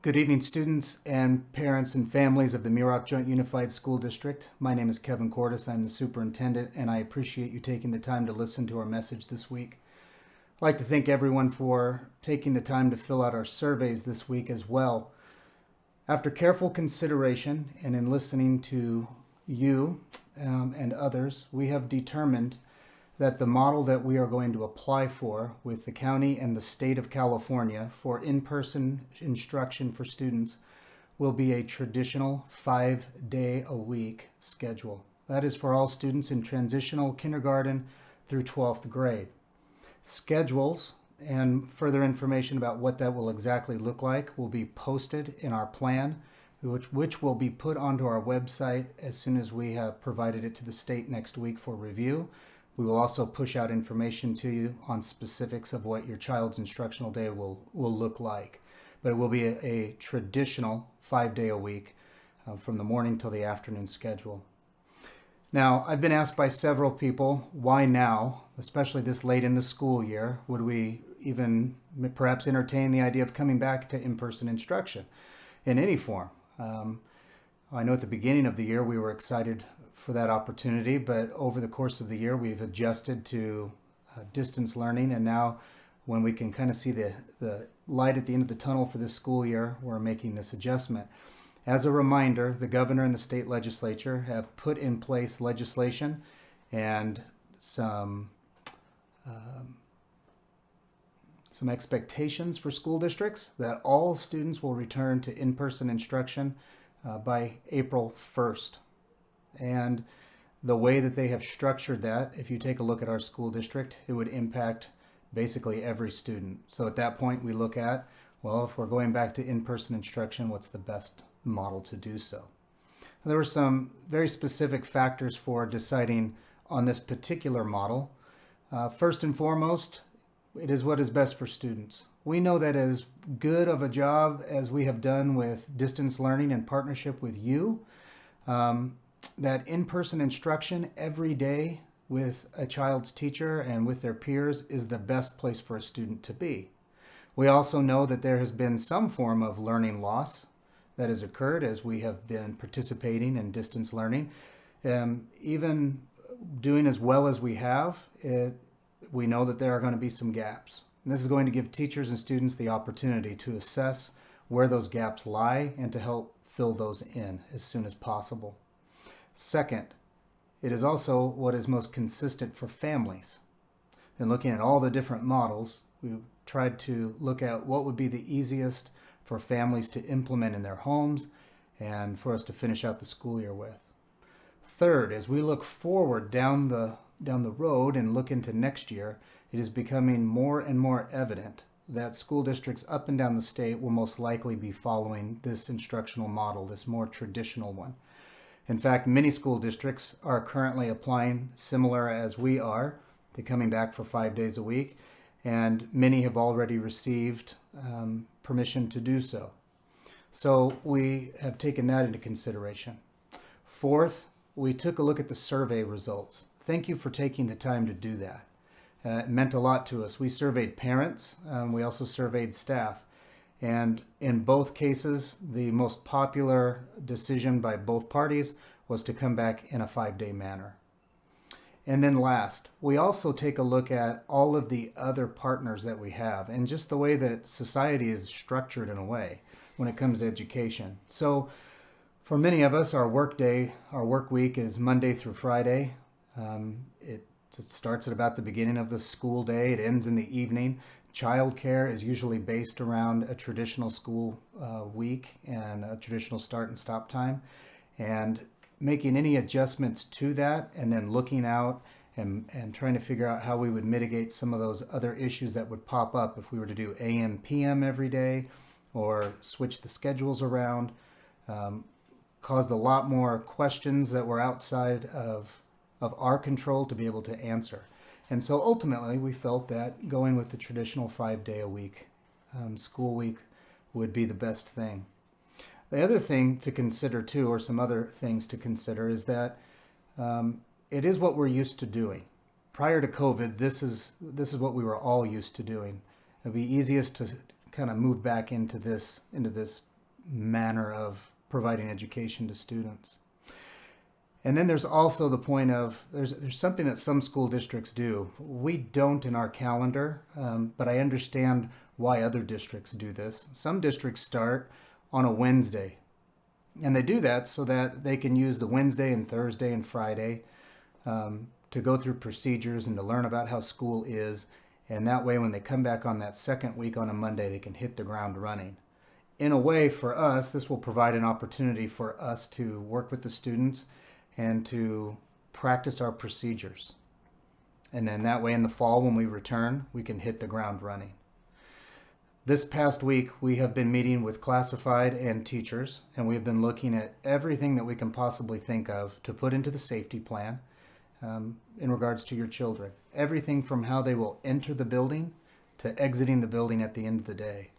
Good evening, students and parents and families of the Muroc Joint Unified School District. My name is Kevin Cordes. I'm the superintendent, and I appreciate you taking the time to listen to our message this week. I'd like to thank everyone for taking the time to fill out our surveys this week as well. After careful consideration and in listening to you and others, we have determined that the model that we are going to apply for with the county and the state of California for in-person instruction for students will be a traditional 5-day-a-week schedule. That is for all students in transitional kindergarten through 12th grade. Schedules and further information about what that will exactly look like will be posted in our plan, which will be put onto our website as soon as we have provided it to the state next week for review. We will also push out information to you on specifics of what your child's instructional day will look like. But it will be a traditional 5-day-a-week from the morning till the afternoon schedule. Now, I've been asked by several people, why now, especially this late in the school year, would we even perhaps entertain the idea of coming back to in-person instruction in any form? I know at the beginning of the year we were excited for that opportunity, but over the course of the year we've adjusted to distance learning, and now when we can kind of see the light at the end of the tunnel for this school year, we're making this adjustment. As a reminder, the governor and the state legislature have put in place legislation and some expectations for school districts that all students will return to in-person instruction by April 1st. And the way that they have structured that, if you take a look at our school district, it would impact basically every student. So at that point we look at, well, if we're going back to in-person instruction, what's the best model to do so? There were some very specific factors for deciding on this particular model. First and foremost, it is what is best for students. We know that as good of a job as we have done with distance learning in partnership with you, that in-person instruction every day with a child's teacher and with their peers is the best place for a student to be. We also know that there has been some form of learning loss that has occurred as we have been participating in distance learning. Even doing as well as we have, we know that there are going to be some gaps. And this is going to give teachers and students the opportunity to assess where those gaps lie and to help fill those in as soon as possible. Second, it is also what is most consistent for families. And looking at all the different models, we tried to look at what would be the easiest for families to implement in their homes and for us to finish out the school year with. Third, as we look forward down the road and look into next year, it is becoming more and more evident that school districts up and down the state will most likely be following this instructional model, this more traditional one. In fact, many school districts are currently applying similar as we are. They're coming back for 5 days a week, and many have already received permission to do so. So we have taken that into consideration. Fourth, we took a look at the survey results. Thank you for taking the time to do that. It meant a lot to us. We surveyed parents, we also surveyed staff. And in both cases, the most popular decision by both parties was to come back in a 5-day manner. And then last, we also take a look at all of the other partners that we have and just the way that society is structured in a way when it comes to education. So for many of us, our work week is Monday through Friday. It starts at about the beginning of the school day. It ends in the evening. Childcare is usually based around a traditional school week and a traditional start and stop time. And making any adjustments to that and then looking out and trying to figure out how we would mitigate some of those other issues that would pop up if we were to do AM, PM every day or switch the schedules around, caused a lot more questions that were outside of our control to be able to answer. And so ultimately we felt that going with the traditional 5-day-a-week school week would be the best thing. The other thing to consider too, or some other things to consider, is that it is what we're used to doing. Prior to COVID, this is what we were all used to doing. It'd be easiest to kind of move back into this manner of providing education to students. And then there's also the point of there's something that some school districts do. We don't in our calendar, but I understand why other districts do this. Some districts start on a Wednesday, and they do that so that they can use the Wednesday and Thursday and Friday to go through procedures and to learn about how school is. And that way, when they come back on that second week on a Monday, they can hit the ground running. In a way, for us, this will provide an opportunity for us to work with the students and to practice our procedures. And then that way in the fall when we return, we can hit the ground running. This past week, we have been meeting with classified and teachers, and we have been looking at everything that we can possibly think of to put into the safety plan in regards to your children. Everything from how they will enter the building to exiting the building at the end of the day.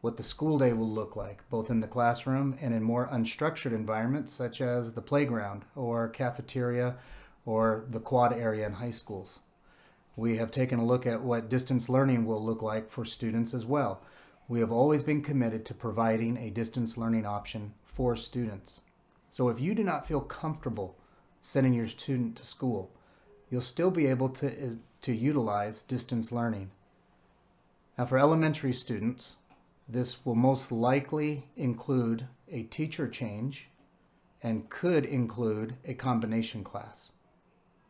What the school day will look like, both in the classroom and in more unstructured environments such as the playground or cafeteria or the quad area in high schools. We have taken a look at what distance learning will look like for students as well. We have always been committed to providing a distance learning option for students. So if you do not feel comfortable sending your student to school, you'll still be able to utilize distance learning. Now for elementary students, this will most likely include a teacher change and could include a combination class.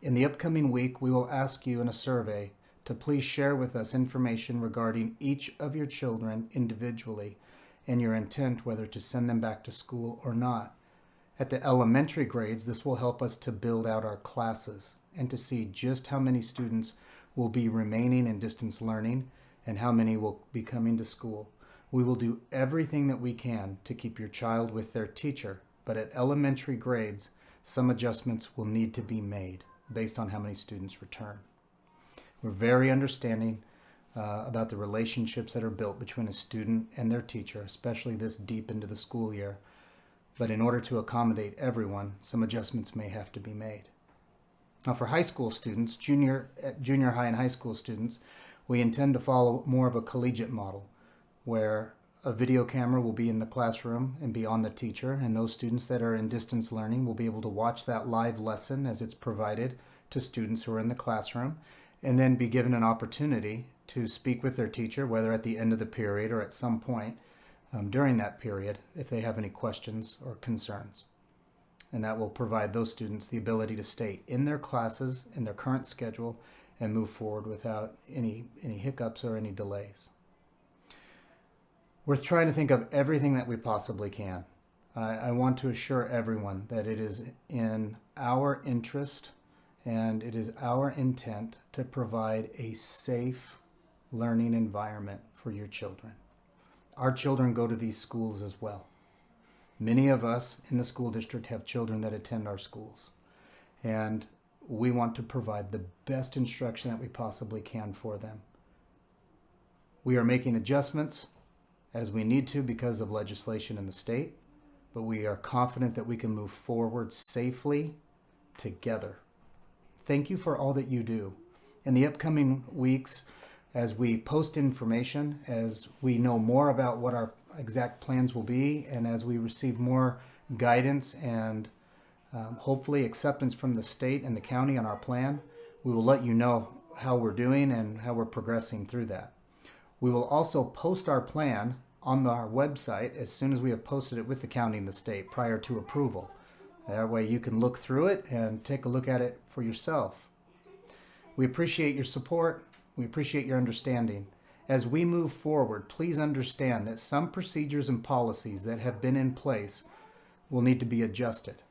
In the upcoming week, we will ask you in a survey to please share with us information regarding each of your children individually and your intent whether to send them back to school or not. At the elementary grades, this will help us to build out our classes and to see just how many students will be remaining in distance learning and how many will be coming to school. We will do everything that we can to keep your child with their teacher, but at elementary grades, some adjustments will need to be made based on how many students return. We're very understanding about the relationships that are built between a student and their teacher, especially this deep into the school year. But in order to accommodate everyone, some adjustments may have to be made. Now for high school students, junior high and high school students, we intend to follow more of a collegiate model, where a video camera will be in the classroom and be on the teacher, and those students that are in distance learning will be able to watch that live lesson as it's provided to students who are in the classroom, and then be given an opportunity to speak with their teacher, whether at the end of the period or at some point during that period, if they have any questions or concerns. And that will provide those students the ability to stay in their classes, in their current schedule, and move forward without any hiccups or any delays. We're trying to think of everything that we possibly can. I want to assure everyone that it is in our interest and it is our intent to provide a safe learning environment for your children. Our children go to these schools as well. Many of us in the school district have children that attend our schools, and we want to provide the best instruction that we possibly can for them. We are making adjustments as we need to because of legislation in the state, but we are confident that we can move forward safely together. Thank you for all that you do. In the upcoming weeks, as we post information, as we know more about what our exact plans will be, and as we receive more guidance and hopefully acceptance from the state and the county on our plan, we will let you know how we're doing and how we're progressing through that. We will also post our plan on our website as soon as we have posted it with the county and the state prior to approval. That way you can look through it and take a look at it for yourself. We appreciate your support. We appreciate your understanding. As we move forward, please understand that some procedures and policies that have been in place will need to be adjusted.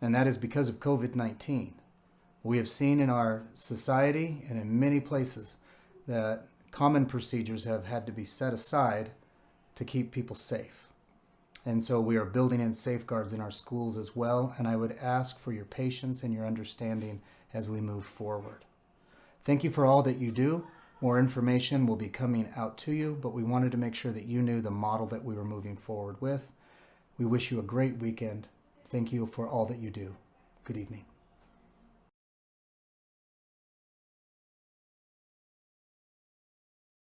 And that is because of COVID-19. We have seen in our society and in many places that common procedures have had to be set aside to keep people safe. And so we are building in safeguards in our schools as well, and I would ask for your patience and your understanding as we move forward. Thank you for all that you do. More information will be coming out to you, but we wanted to make sure that you knew the model that we were moving forward with. We wish you a great weekend. Thank you for all that you do. Good evening.